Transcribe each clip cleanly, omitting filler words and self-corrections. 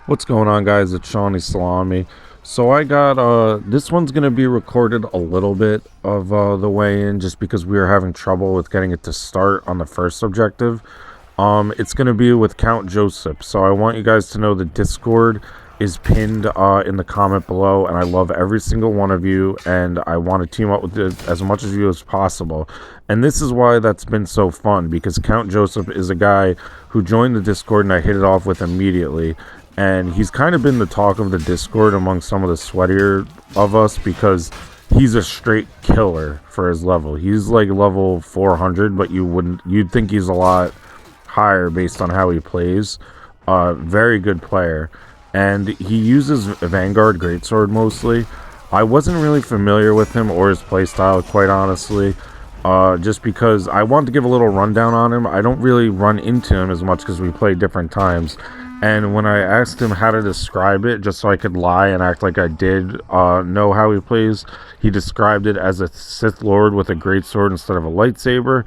What's going on, guys? It's Shawnee Salami. So I got this one's gonna be recorded a little bit of the way in, just because we were having trouble with getting it to start on the first objective. It's gonna be with Count Joseph. So I want you guys to know the Discord is pinned in the comment below, and I love every single one of you, and I want to team up with as much of you as possible. And this is why that's been so fun, because Count Joseph is a guy who joined the Discord and I hit it off with immediately, and he's kind of been the talk of the Discord among some of the sweatier of us, because he's a straight killer for his level. He's like level 400, but you'd think he's a lot higher based on how he plays. Very good player, and he uses Vanguard Greatsword mostly. I wasn't really familiar with him or his playstyle, quite honestly. Just because I wanted to give a little rundown on him. I don't really run into him as much because we play different times. And when I asked him how to describe it, just so I could lie and act like I did know how he plays, he described it as a Sith Lord with a greatsword instead of a lightsaber.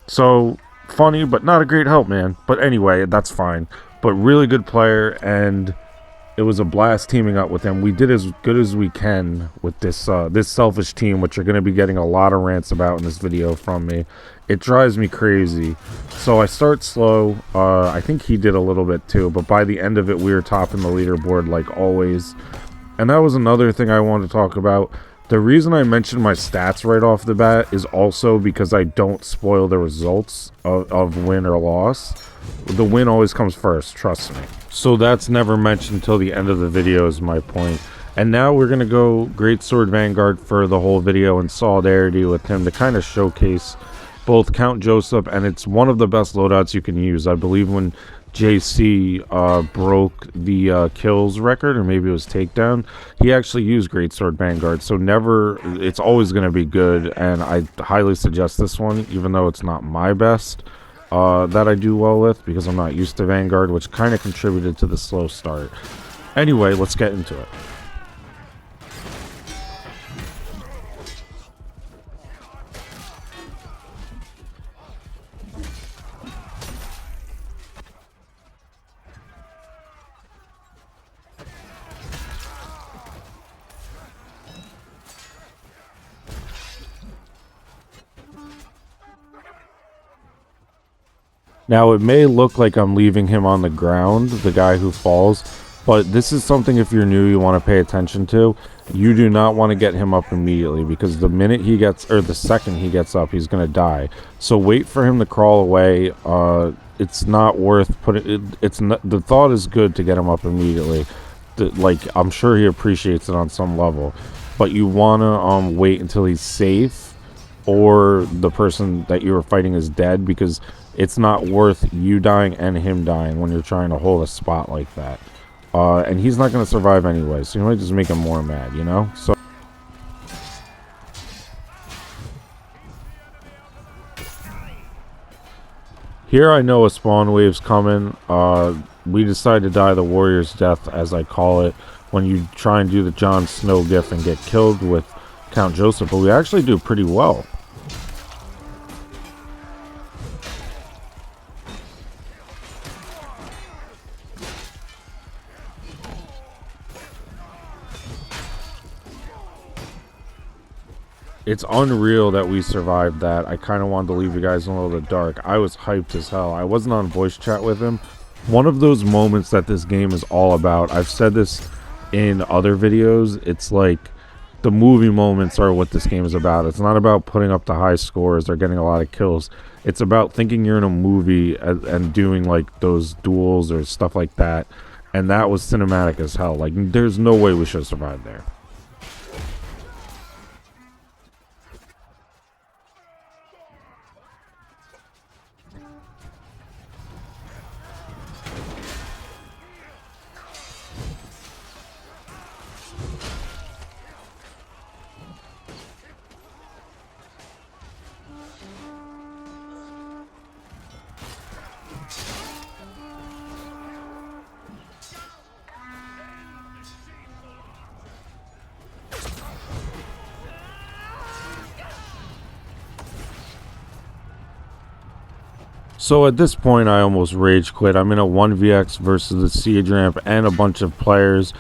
So, funny, but not a great help, man. But anyway, that's fine. But really good player, and it was a blast teaming up with him. We did as good as we can with this selfish team, which you're going to be getting a lot of rants about in this video from me. It drives me crazy. So I start slow. I think he did a little bit too, but by the end of it, we were topping the leaderboard like always. And that was another thing I wanted to talk about. The reason I mentioned my stats right off the bat is also because I don't spoil the results of win or loss. The win always comes first, trust me. So that's never mentioned until the end of the video is my point. And now we're going to go Greatsword Vanguard for the whole video in solidarity with him to kind of showcase both Count Joseph, and it's one of the best loadouts you can use. I believe when JC broke the kills record, or maybe it was takedown, he actually used Greatsword Vanguard. So it's always going to be good, and I highly suggest this one, even though it's not my best that I do well with, because I'm not used to Vanguard, which kind of contributed to the slow start. Anyway, let's get into it. Now, it may look like I'm leaving him on the ground, the guy who falls, but this is something, if you're new, you want to pay attention to. You do not want to get him up immediately, because the minute he gets, or the second he gets up, he's going to die. So wait for him to crawl away. It's not worth putting, the thought is good to get him up immediately. Like, I'm sure he appreciates it on some level, but you want to wait until he's safe, or the person that you were fighting is dead, because it's not worth you dying and him dying when you're trying to hold a spot like that. And he's not going to survive anyway, so you might just make him more mad, you know? So here I know a spawn wave's coming. We decided to die the warrior's death, as I call it, when you try and do the Jon Snow gif and get killed with Count Joseph, but we actually do pretty well. It's unreal that we survived that. I kind of wanted to leave you guys in a little bit dark. I was hyped as hell. I wasn't on voice chat with him. One of those moments that this game is all about. I've said this in other videos. It's like the movie moments are what this game is about. It's not about putting up the high scores or getting a lot of kills. It's about thinking you're in a movie and doing like those duels or stuff like that. And that was cinematic as hell. Like, there's no way we should have survived there. So at this point, I almost rage quit. I'm in a 1vx versus the siege ramp and a bunch of players.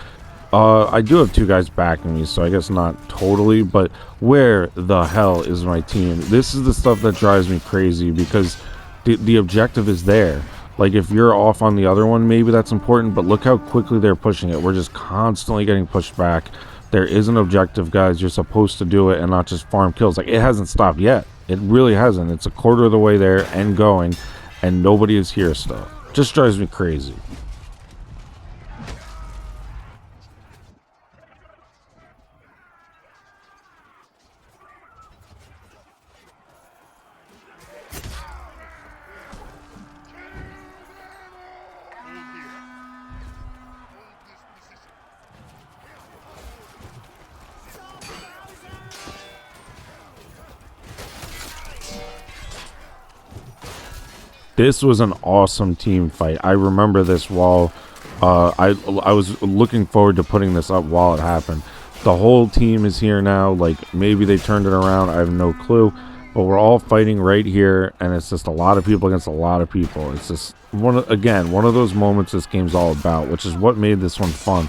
I do have two guys backing me, so I guess not totally, but where the hell is my team? This is the stuff that drives me crazy because the objective is there. Like, if you're off on the other one, maybe that's important, but look how quickly they're pushing it. We're just constantly getting pushed back. There is an objective, guys. You're supposed to do it and not just farm kills. Like, it hasn't stopped yet. It really hasn't. It's a quarter of the way there and going, and nobody is here still. Just drives me crazy. This was an awesome team fight. I remember this while I was looking forward to putting this up while it happened. The whole team is here now. Like, maybe they turned it around. I have no clue. But we're all fighting right here, and it's just a lot of people against a lot of people. It's just one of those moments this game's all about, which is what made this one fun.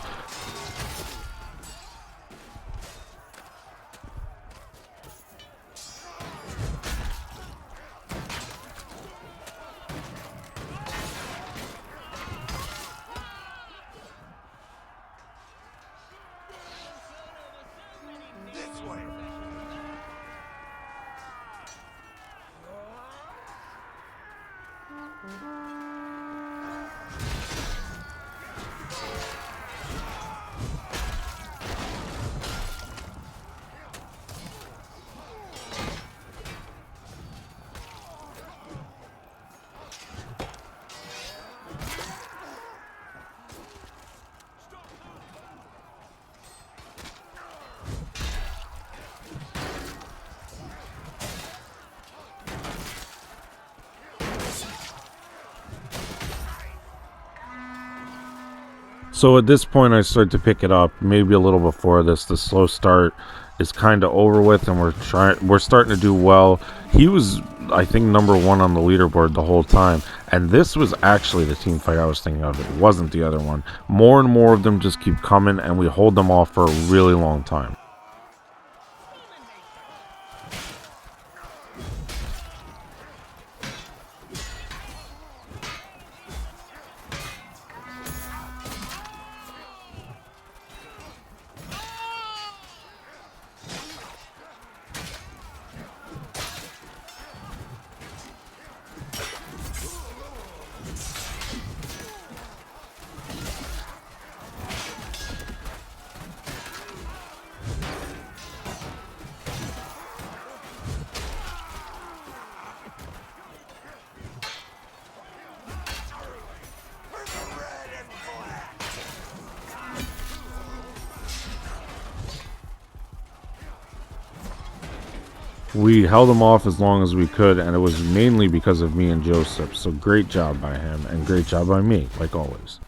So at this point, I start to pick it up. Maybe a little before this, the slow start is kind of over with, and we're starting to do well. He was, I think, #1 on the leaderboard the whole time, and this was actually the team fight I was thinking of. It wasn't the other one. More and more of them just keep coming, and we hold them off for a really long time. We held him off as long as we could, and it was mainly because of me and Joseph. So great job by him, and great job by me, like always.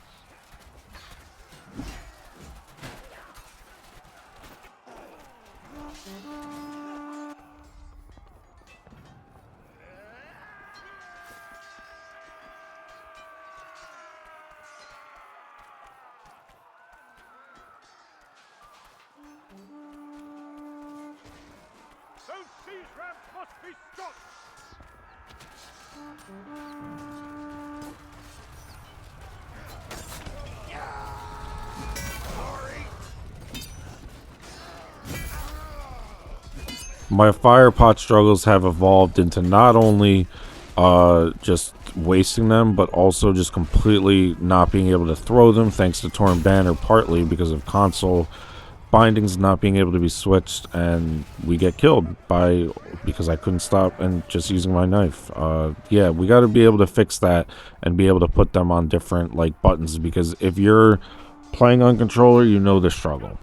Those siege ramps must be stopped! My fire pot struggles have evolved into not only just wasting them, but also just completely not being able to throw them thanks to Torn Banner, partly because of console bindings not being able to be switched, and we get killed because I couldn't stop and just using my knife. Yeah, we got to be able to fix that and be able to put them on different like buttons, because if you're playing on controller, you know the struggle.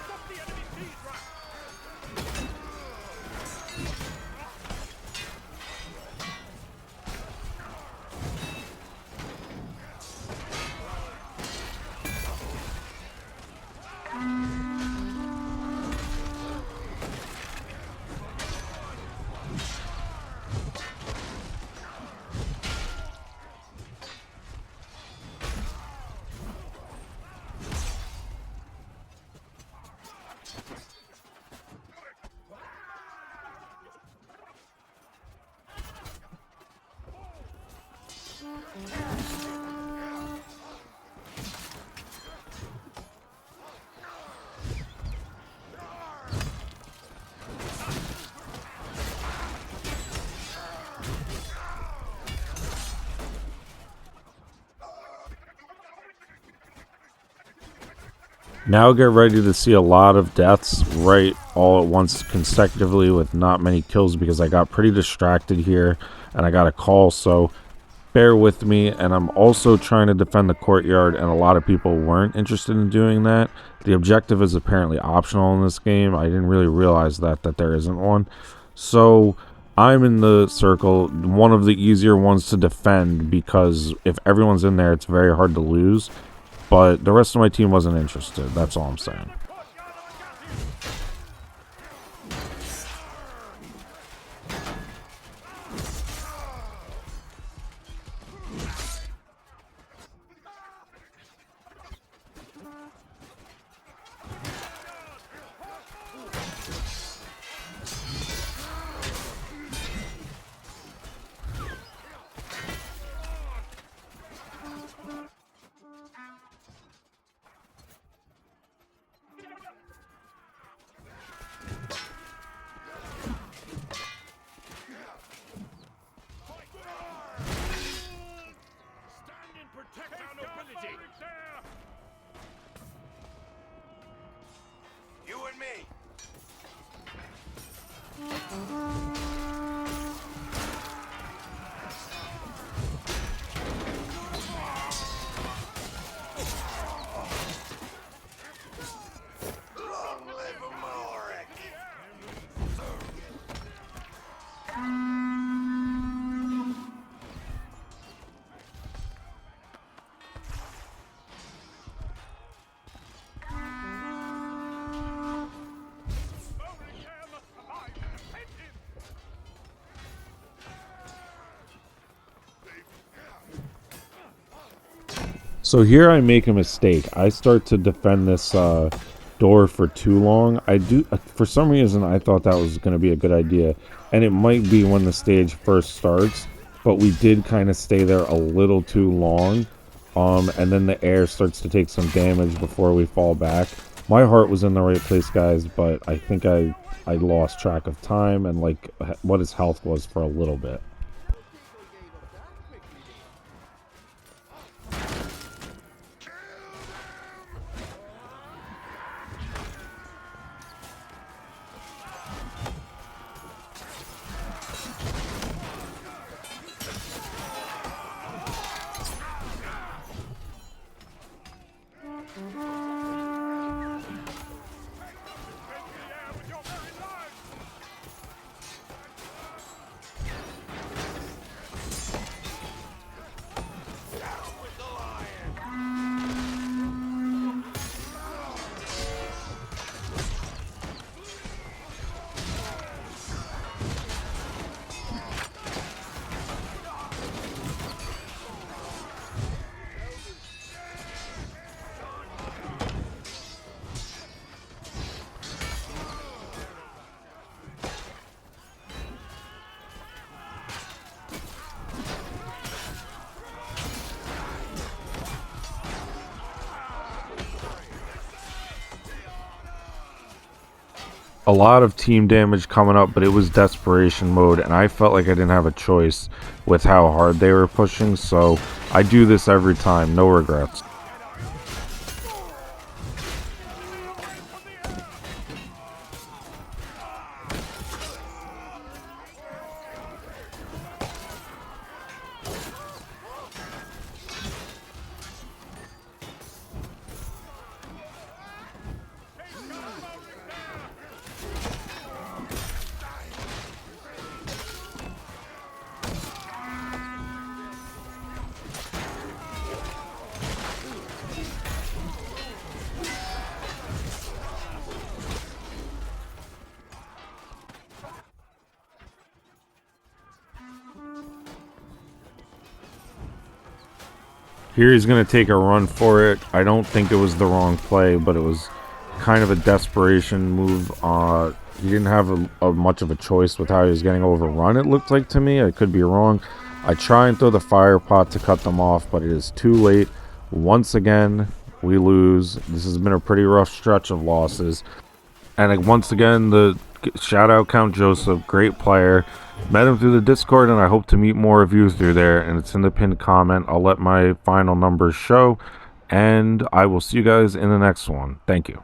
Stop the enemy siege ramp! Now get ready to see a lot of deaths right all at once consecutively with not many kills because I got pretty distracted here and I got a call, so bear with me. And I'm also trying to defend the courtyard, and a lot of people weren't interested in doing that. The objective is apparently optional in this game. I didn't really realize that there isn't one. So I'm in the circle, one of the easier ones to defend, because if everyone's in there it's very hard to lose. But the rest of my team wasn't interested. That's all I'm saying. You and me. Long live Amalric. So here I make a mistake. I start to defend this door for too long. I do, for some reason I thought that was going to be a good idea, and it might be when the stage first starts, but we did kind of stay there a little too long. And then the air starts to take some damage before we fall back. My heart was in the right place, guys, but I think I lost track of time and like what his health was for a little bit. A lot of team damage coming up, but it was desperation mode, and I felt like I didn't have a choice with how hard they were pushing, so I do this every time, no regrets. Here he's going to take a run for it. I don't think it was the wrong play, but it was kind of a desperation move. He didn't have much of a choice with how he was getting overrun, it looked like to me. I could be wrong. I try and throw the fire pot to cut them off, but it is too late. Once again, we lose. This has been a pretty rough stretch of losses. And once again, the shout out Count Joseph, great player. Met him through the Discord, and I hope to meet more of you through there. And it's in the pinned comment. I'll let my final numbers show. And I will see you guys in the next one. Thank you.